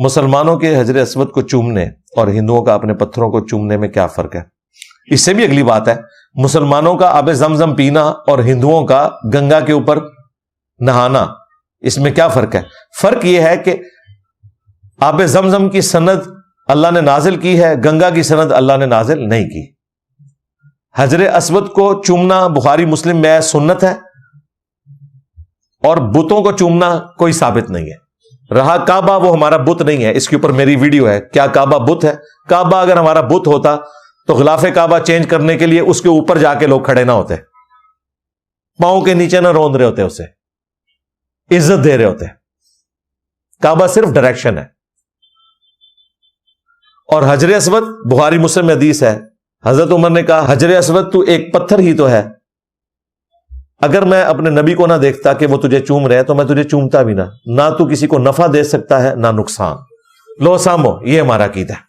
مسلمانوں کے حجر اسود کو چومنے اور ہندوؤں کا اپنے پتھروں کو چومنے میں کیا فرق ہے؟ اس سے بھی اگلی بات ہے، مسلمانوں کا آب زمزم پینا اور ہندوؤں کا گنگا کے اوپر نہانا، اس میں کیا فرق ہے؟ فرق یہ ہے کہ آب زمزم کی سند اللہ نے نازل کی ہے، گنگا کی سند اللہ نے نازل نہیں کی۔ حجر اسود کو چومنا بخاری مسلم میں سنت ہے، اور بتوں کو چومنا کوئی ثابت نہیں ہے۔ رہا کعبہ، وہ ہمارا بت نہیں ہے، اس کے اوپر میری ویڈیو ہے، کیا کعبہ بت ہے؟ کعبہ اگر ہمارا بت ہوتا تو غلاف کعبہ چینج کرنے کے لیے اس کے اوپر جا کے لوگ کھڑے نہ ہوتے، پاؤں کے نیچے نہ روند رہے ہوتے، اسے عزت دے رہے ہوتے۔ کعبہ صرف ڈائریکشن ہے۔ اور حجر اسود بخاری مسلم میں حدیث ہے، حضرت عمر نے کہا حجر اسود تو ایک پتھر ہی تو ہے، اگر میں اپنے نبی کو نہ دیکھتا کہ وہ تجھے چوم رہے ہیں تو میں تجھے چومتا بھی نہ تو کسی کو نفع دے سکتا ہے نہ نقصان۔ لو سامو، یہ ہمارا عقیدہ ہے۔